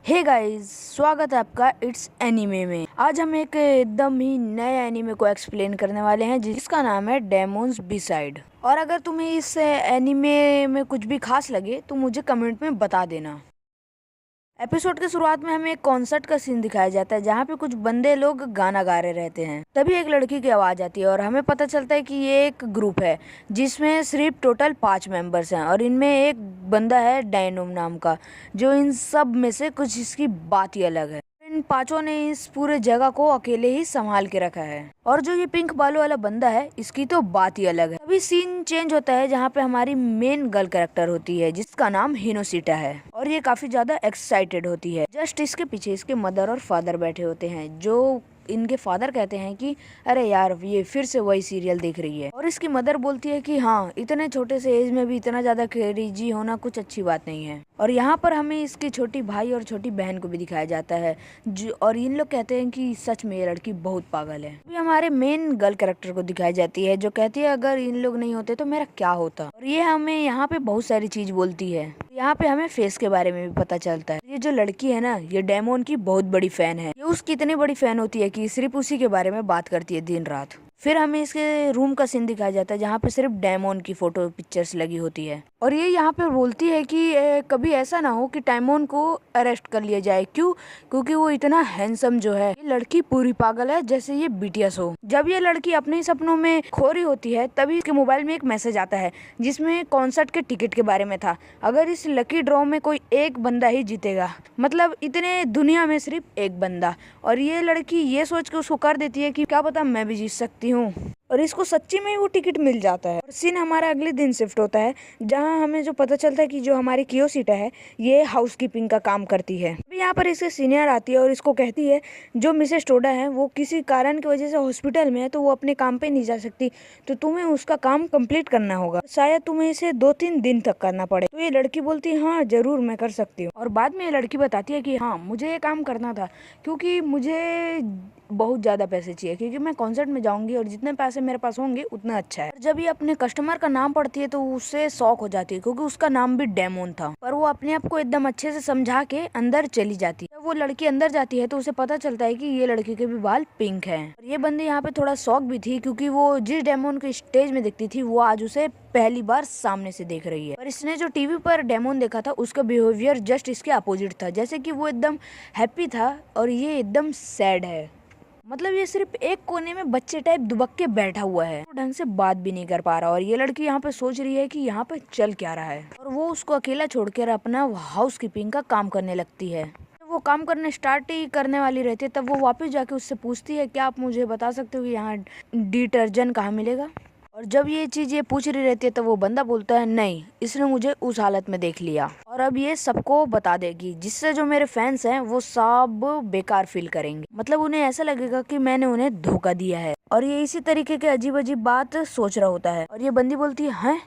Hey guys, स्वागत है आपका इट्स एनीमे में। आज हम एक एकदम ही नए एनीमे को एक्सप्लेन करने वाले हैं जिसका नाम है डेमोन्स B-साइड। और अगर तुम्हें इस एनीमे में कुछ भी खास लगे तो मुझे कमेंट में बता देना। एपिसोड के शुरुआत में हमें एक कॉन्सर्ट का सीन दिखाया जाता है जहाँ पे कुछ बंदे लोग गाना गा रहे रहते हैं। तभी एक लड़की की आवाज आती है और हमें पता चलता है कि ये एक ग्रुप है जिसमें सिर्फ टोटल 5 मेंबर्स हैं और इनमें एक बंदा है डायनोम नाम का, जो इन सब में से कुछ इसकी बात ही अलग है। इन पांचों ने इस पूरे जगह को अकेले ही संभाल के रखा है। और जो ये पिंक बालों वाला बंदा है, इसकी तो बात ही अलग है। अभी सीन चेंज होता है जहाँ पे हमारी मेन गर्ल कैरेक्टर होती है जिसका नाम हिनोसिटा है और ये काफी ज्यादा एक्साइटेड होती है। जस्ट इसके पीछे इसके मदर और फादर बैठे होते हैं, जो इनके फादर कहते हैं कि अरे यार ये फिर से वही सीरियल देख रही है। और इसकी मदर बोलती है कि हाँ, इतने छोटे से एज में भी इतना ज्यादा क्रेजी होना कुछ अच्छी बात नहीं है। और यहाँ पर हमें इसकी छोटी भाई और छोटी बहन को भी दिखाया जाता है और इन लोग कहते हैं कि सच में ये लड़की बहुत पागल है। अभी हमारे मेन गर्ल कैरेक्टर को दिखाई जाती है जो कहती है अगर इन लोग नहीं होते तो मेरा क्या होता। और ये हमें यहाँ पे बहुत सारी चीज बोलती है। यहाँ पे हमें फेस के बारे में भी पता चलता है। ये जो लड़की है ना, ये डेमोन की बहुत बड़ी फैन है। ये उसकी इतनी बड़ी फैन होती है कि सिर्फ उसी के बारे में बात करती है दिन रात। फिर हमें इसके रूम का सीन दिखाया जाता है जहाँ पे सिर्फ डेमोन की फोटो पिक्चर्स लगी होती है। और ये यहाँ पे बोलती है कि कभी ऐसा ना हो कि डेमोन को अरेस्ट कर लिया जाए। क्यों? क्योंकि वो इतना हैंडसम जो है। ये लड़की पूरी पागल है, जैसे ये BTS हो। जब ये लड़की अपने सपनों में खो रही होती है तभी इसके मोबाइल में एक मैसेज आता है जिसमें कॉन्सर्ट के टिकट के बारे में था। अगर इस लकी ड्रॉ में कोई एक बंदा ही जीतेगा, मतलब इतने दुनिया में सिर्फ एक बंदा। और ये लड़की ये सोच के उसको कर देती है कि क्या पता मैं भी जीत सकती हूँ। और इसको सच्ची में वो टिकट मिल जाता है। और सीन हमारा अगले दिन शिफ्ट होता है जहाँ हमें जो पता चलता है कि जो हमारी कियोसिटा है ये हाउसकीपिंग का काम करती है। अभी यहाँ पर इसके सीनियर आती है और इसको कहती है जो मिसेस टोडा है वो किसी कारण की वजह से हॉस्पिटल में है तो वो अपने काम पे नहीं जा सकती, तो तुम्हें उसका काम कंप्लीट करना होगा। शायद तुम्हें इसे 2-3 दिन तक करना पड़े। तो ये लड़की बोलती है हाँ जरूर मैं कर सकती हूँ। और बाद में ये लड़की बताती है कि हाँ मुझे ये काम करना था क्योंकि मुझे बहुत ज्यादा पैसे चाहिए, क्योंकि मैं कॉन्सर्ट में जाऊंगी और जितने पैसे मेरे पास होंगे उतना अच्छा है। जब ये अपने कस्टमर का नाम पढ़ती है तो उससे शॉक हो जाती है क्योंकि उसका नाम भी डेमोन था। पर वो अपने आप को एकदम अच्छे से समझा के अंदर चली जाती है। जब वो लड़की अंदर जाती है तो उसे पता चलता है कि ये लड़की के भी बाल पिंक हैं। और ये बंदी यहाँ पे थोड़ा शॉक भी थी क्योंकि वो जिस डेमोन को स्टेज में दिखती थी वो आज उसे पहली बार सामने से देख रही है। पर इसने जो टीवी पर डेमोन देखा था उसका बिहेवियर जस्ट इसके अपोजिट था, जैसे कि वो एकदम हैप्पी था और ये एकदम सैड है। मतलब ये सिर्फ एक कोने में बच्चे टाइप दुबक के बैठा हुआ है, ढंग से बात भी नहीं कर पा रहा। और ये लड़की यहाँ पे सोच रही है कि यहाँ पे चल क्या रहा है। और वो उसको अकेला छोड़कर अपना हाउस कीपिंग का काम करने लगती है। वो काम करने स्टार्ट ही करने वाली रहती है तब वो वापस जाके उससे पूछती है क्या आप मुझे बता सकते हो कि यहाँ डिटर्जेंट कहाँ मिलेगा। और जब ये चीज ये पूछ रही रहती है तो वो बंदा बोलता है नहीं, इसने मुझे उस हालत में देख लिया और अब ये सबको बता देगी, जिससे जो मेरे फैंस हैं वो सब बेकार फील करेंगे। मतलब उन्हें ऐसा लगेगा कि मैंने उन्हें धोखा दिया है। और ये इसी तरीके के अजीब अजीब बात सोच रहा होता है। और ये बंदी बोलती है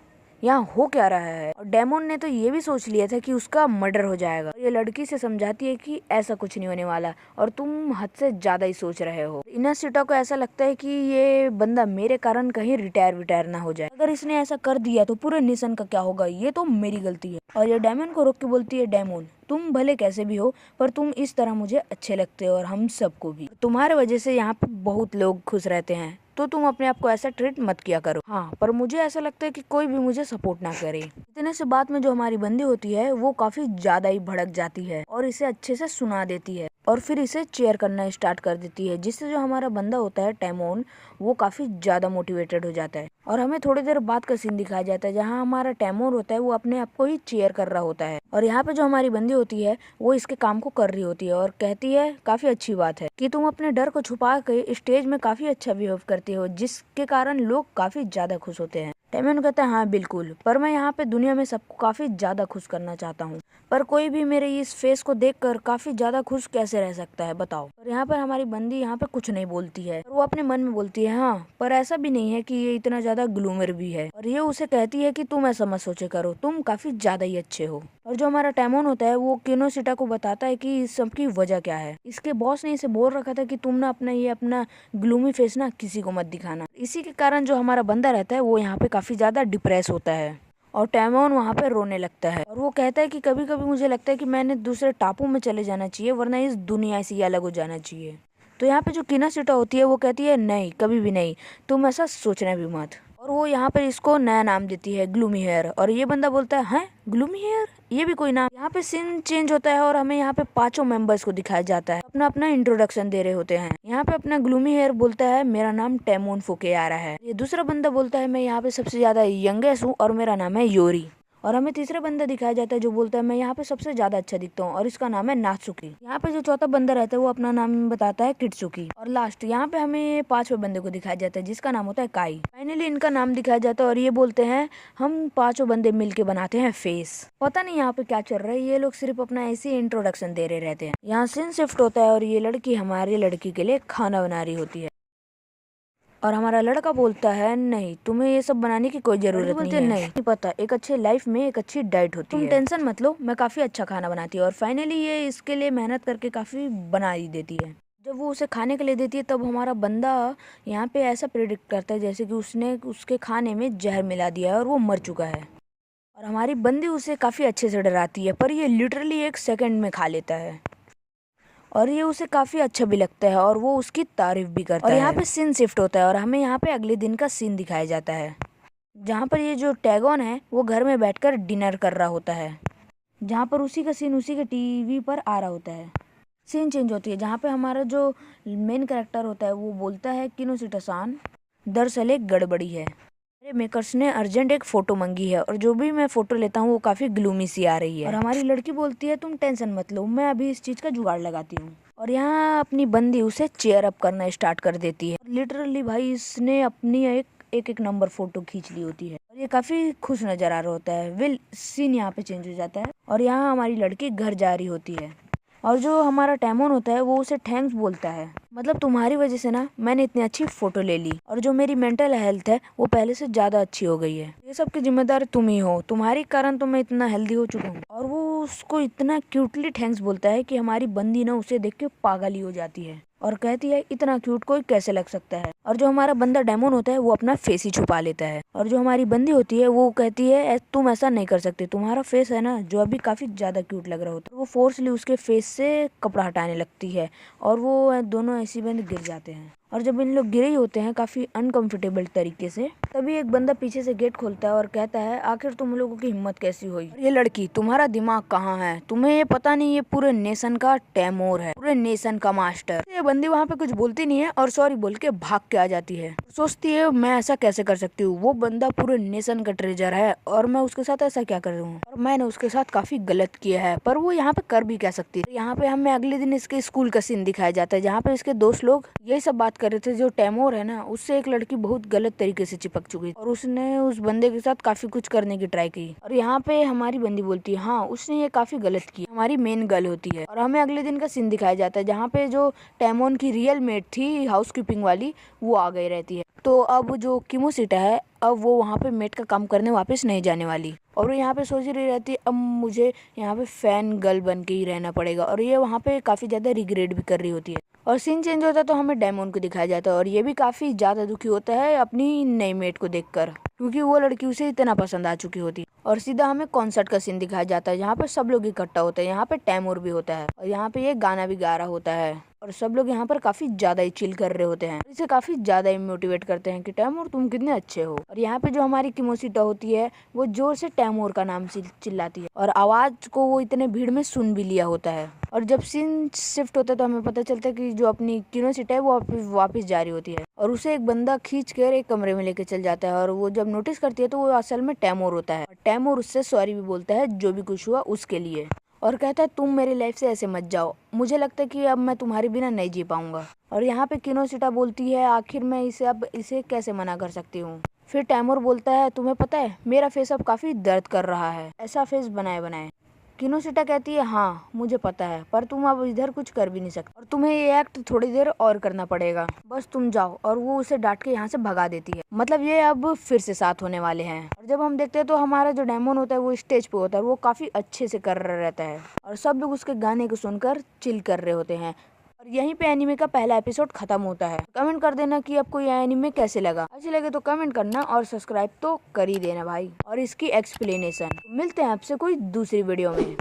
यहाँ हो क्या रहा है। और डेमोन ने तो ये भी सोच लिया था कि उसका मर्डर हो जाएगा। ये लड़की से समझाती है कि ऐसा कुछ नहीं होने वाला और तुम हद से ज्यादा ही सोच रहे हो। हिनोसिटा को ऐसा लगता है कि ये बंदा मेरे कारण कहीं रिटायर ना हो जाए। अगर इसने ऐसा कर दिया तो पूरे नेशन का क्या होगा, ये तो मेरी गलती है। और ये डेमोन को रोक के बोलती है डेमोन तुम भले कैसे भी हो पर तुम इस तरह मुझे अच्छे लगते हो और हम सबको भी। तुम्हारे वजह से यहाँ पे बहुत लोग खुश रहते हैं तो तुम अपने आप को ऐसा ट्रीट मत किया करो। हाँ पर मुझे ऐसा लगता है कि कोई भी मुझे सपोर्ट ना करे। इतने से बात में जो हमारी बंदी होती है वो काफी ज्यादा ही भड़क जाती है और इसे अच्छे से सुना देती है और फिर इसे चेयर करना स्टार्ट कर देती है, जिससे जो हमारा बंदा होता है डेमोन वो काफी ज्यादा मोटिवेटेड हो जाता है। और हमें थोड़ी देर बाद का सीन दिखाया जाता है जहाँ हमारा डेमोन होता है वो अपने आप को ही चेयर कर रहा होता है। और यहाँ पे जो हमारी बंदी होती है वो इसके काम को कर रही होती है और कहती है काफी अच्छी बात है कि तुम अपने डर को छुपा के स्टेज में काफी अच्छा बिहेव करती हो, जिसके कारण लोग काफी ज्यादा खुश होते हैं। डेमोन कहता है हाँ बिल्कुल, पर मैं यहाँ पे दुनिया में सबको काफी ज्यादा खुश करना चाहता हूँ, पर कोई भी मेरे इस फेस को देखकर काफी ज्यादा खुश कैसे रह सकता है बताओ। और यहाँ पर हमारी बंदी यहाँ पे कुछ नहीं बोलती है और वो अपने मन में बोलती है हाँ पर ऐसा भी नहीं है कि ये इतना ज्यादा ग्लूमर भी है। और ये उसे कहती है कि तुम ऐसा मत सोचे करो, तुम काफी ज्यादा ही अच्छे हो। और जो हमारा डेमोन होता है वो किनोसिटा को बताता है कि इस सब की वजह क्या है। इसके बॉस ने इसे बोल रखा था कि तुम ना अपना ग्लूमी फेस ना किसी को मत दिखाना। इसी के कारण जो हमारा बंदा रहता है वो यहाँ पे काफी ज्यादा डिप्रेस होता है। और टैमोन वहाँ पे रोने लगता है और वो कहता है कि कभी कभी मुझे लगता है कि मैंने दूसरे टापू में चले जाना चाहिए, वरना इस दुनिया से ही अलग हो जाना चाहिए। तो यहाँ पे जो किनासिटा होती है वो कहती है नहीं, कभी भी नहीं, तुम ऐसा सोचना भी मत। और वो यहाँ पे इसको नया नाम देती है, ग्लूमी हेयर। और ये बंदा बोलता है ग्लूमी हेयर, ये भी कोई नाम। यहाँ पे सीन चेंज होता है और हमें यहाँ पे पांचों मेंबर्स को दिखाया जाता है, अपना अपना इंट्रोडक्शन दे रहे होते हैं। यहाँ पे अपना ग्लूमी हेयर बोलता है मेरा नाम टेमोन फुकेयारा है। ये दूसरा बंदा बोलता है मैं यहाँ पे सबसे ज्यादा यंगेस्ट हूँ और मेरा नाम है योरी। और हमें तीसरा बंदा दिखाया जाता है जो बोलता है मैं यहाँ पे सबसे ज्यादा अच्छा दिखता हूँ और इसका नाम है नात्सुकी। यहाँ पे जो चौथा बंदा रहता है वो अपना नाम बताता है किटसुकी। और लास्ट यहाँ पे हमें पांचवें बंदे को दिखाया जाता है जिसका नाम होता है काई। फाइनली इनका नाम दिखाया जाता है और ये बोलते हैं हम पांचों बंदे मिलके बनाते हैं फेस। पता नहीं यहाँ पे क्या चल रहा है, ये लोग सिर्फ अपना ऐसे ही इंट्रोडक्शन दे रहे रहते हैं। यहाँ सीन शिफ्ट होता है और ये लड़की हमारी लड़की के लिए खाना बना रही होती है और हमारा लड़का बोलता है नहीं, तुम्हें ये सब बनाने की कोई जरूरत नहीं है। नहीं पता, एक अच्छे लाइफ में एक अच्छी डाइट होती है, तुम टेंशन मत लो, मैं काफी अच्छा खाना बनाती हूँ। और फाइनली ये इसके लिए मेहनत करके काफी बना ही देती है। जब वो उसे खाने के लिए देती है तब हमारा बंदा यहाँ पे ऐसा प्रेडिक्ट करता है जैसे कि उसने उसके खाने में जहर मिला दिया है और वो मर चुका है। और हमारी बंदी उसे काफी अच्छे से डराती है, पर ये लिटरली 1 सेकंड में खा लेता है और ये उसे काफी अच्छा भी लगता है और वो उसकी तारीफ भी करता है। और यहाँ पे सीन शिफ्ट होता है और हमें यहाँ पे अगले दिन का सीन दिखाया जाता है जहाँ पर ये जो टैगोन है वो घर में बैठकर डिनर कर रहा होता है, जहाँ पर उसी का सीन उसी के टीवी पर आ रहा होता है। सीन चेंज होती है जहाँ पे हमारा जो मेन कैरेक्टर होता है वो बोलता है किनोसिटा-सान, दरअसल एक गड़बड़ी है, मेरे मेकर्स ने अर्जेंट एक फोटो मांगी है और जो भी मैं फोटो लेता हूँ वो काफी ग्लूमी सी आ रही है। और हमारी लड़की बोलती है तुम टेंशन मत लो, मैं अभी इस चीज का जुगाड़ लगाती हूँ। और यहाँ अपनी बंदी उसे चेयर अप करना स्टार्ट कर देती है। लिटरली भाई इसने अपनी एक नंबर फोटो खींच ली होती है और ये काफी खुश नजर आ रहा होता है। विल सीन यहाँ पे चेंज हो जाता है और यहाँ हमारी लड़की घर जा रही होती है और जो हमारा टैमोन होता है वो उसे थैंक्स बोलता है, मतलब तुम्हारी वजह से ना मैंने इतनी अच्छी फोटो ले ली और जो मेरी मेंटल हेल्थ है वो पहले से ज्यादा अच्छी हो गई है। ये सब की जिम्मेदार तुम ही हो, तुम्हारे कारण तो मैं इतना हेल्दी हो चुका हूँ। और वो उसको इतना क्यूटली थैंक्स बोलता है कि हमारी बंदी ना उसे देख के पागल ही हो जाती है और कहती है इतना क्यूट कोई कैसे लग सकता है। और जो हमारा बंदा डेमोन होता है वो अपना फेस ही छुपा लेता है और जो हमारी बंदी होती है वो कहती है तुम ऐसा नहीं कर सकते, तुम्हारा फेस है ना जो अभी काफी ज्यादा क्यूट लग रहा होता है। वो फोर्सली उसके फेस से कपड़ा हटाने लगती है और वो दोनों ऐसी बंद गिर जाते हैं। और जब इन लोग गिरे ही होते हैं काफी अनकंफर्टेबल तरीके से, तभी एक बंदा पीछे से गेट खोलता है और कहता है आखिर तुम लोगों की हिम्मत कैसी हुई? ये लड़की तुम्हारा दिमाग कहाँ है? तुम्हें ये पता नहीं ये पूरे नेशन का टैमोर है, पूरे नेशन का मास्टर। ये बंदी वहाँ पे कुछ बोलती नहीं है और सॉरी बोल के भाग के आ जाती है। सोचती है मैं ऐसा कैसे कर सकती हूँ, वो बंदा पूरे नेशन का ट्रेजर है और मैं उसके साथ ऐसा क्या कर रही हूँ और मैंने उसके साथ काफी गलत किया है, पर वो यहाँ पे कर भी क्या सकती है। यहाँ पे हमें अगले दिन इसके स्कूल का सीन दिखाया जाता है जहाँ पे इसके दोस्त लोग यही सब बात कर रहे थे। जो टैमोर है ना उससे एक लड़की बहुत गलत तरीके से चिपक चुकी और उसने उस बंदे के साथ काफी कुछ करने की ट्राई की और यहाँ पे हमारी बंदी बोलती है हाँ उसने ये काफी गलत किया, हमारी मेन गर्ल होती है। और हमें अगले दिन का सीन दिखाया जाता है जहाँ पे जो टैमोन की रियल मेट थी हाउसकीपिंग वाली वो आ गई रहती है। तो अब जो किमोसिटा है अब वो वहाँ पे मेट का काम करने वापस नहीं जाने वाली और वो यहाँ पे सोच रही रहती है अब मुझे यहाँ पे फैन गर्ल बन के ही रहना पड़ेगा और ये वहाँ पे काफी ज्यादा रिग्रेट भी कर रही होती है। और सीन चेंज होता है तो हमें डेमोन को दिखाया जाता है और ये भी काफी ज्यादा दुखी होता है अपनी नई मेट को देखकर, क्योंकि वो लड़की उसे इतना पसंद आ चुकी होती है। और सीधा हमें कॉन्सर्ट का सीन दिखाया जाता है जहाँ पे सब लोग इकट्ठा होते हैं, यहाँ पे टैमोर भी होता है और यहाँ पे ये गाना भी गा रहा होता है और सब लोग यहाँ पर काफी ज्यादा ही चिल कर रहे होते हैं, इसे काफी ज्यादा ही मोटिवेट करते हैं कि टैमोर तुम कितने अच्छे हो। और यहाँ पे जो हमारी किमोसिटा होती है वो जोर से टैमोर का नाम चिल्लाती है और आवाज को वो इतने भीड़ में सुन भी लिया होता है। और जब सीन शिफ्ट होता है तो हमें पता चलता है कि जो अपनी किमोसिटा है वो वापस जा रही होती है और उसे एक बंदा खींच कर एक कमरे में लेके चल जाता है और वो जब नोटिस करती है तो वो असल में टैमोर होता है। टैमोर उससे सॉरी भी बोलता है जो भी कुछ हुआ उसके लिए और कहता है तुम मेरी लाइफ से ऐसे मत जाओ, मुझे लगता है कि अब मैं तुम्हारे बिना नहीं जी पाऊंगा। और यहाँ पे किनोसिटा बोलती है आखिर मैं इसे कैसे मना कर सकती हूँ। फिर टैमोर बोलता है तुम्हें पता है मेरा फेस अब काफी दर्द कर रहा है, ऐसा फेस बनाए। किनोसिटा कहती है हाँ मुझे पता है, पर तुम अब इधर कुछ कर भी नहीं सकते और तुम्हें ये एक्ट थोड़ी देर और करना पड़ेगा, बस तुम जाओ। और वो उसे डांट के यहाँ से भगा देती है, मतलब ये अब फिर से साथ होने वाले हैं। और जब हम देखते हैं तो हमारा जो डेमोन होता है वो स्टेज पे होता है, वो काफी अच्छे से कर रहा रहता है और सब लोग उसके गाने को सुनकर चिल कर रहे होते हैं। और यहीं पे एनीमे का पहला एपिसोड खत्म होता है। कमेंट कर देना कि आपको ये एनीमे कैसे लगा। अच्छी लगे तो कमेंट करना और सब्सक्राइब तो कर ही देना भाई। और इसकी एक्सप्लेनेशन। मिलते हैं आपसे कोई दूसरी वीडियो में।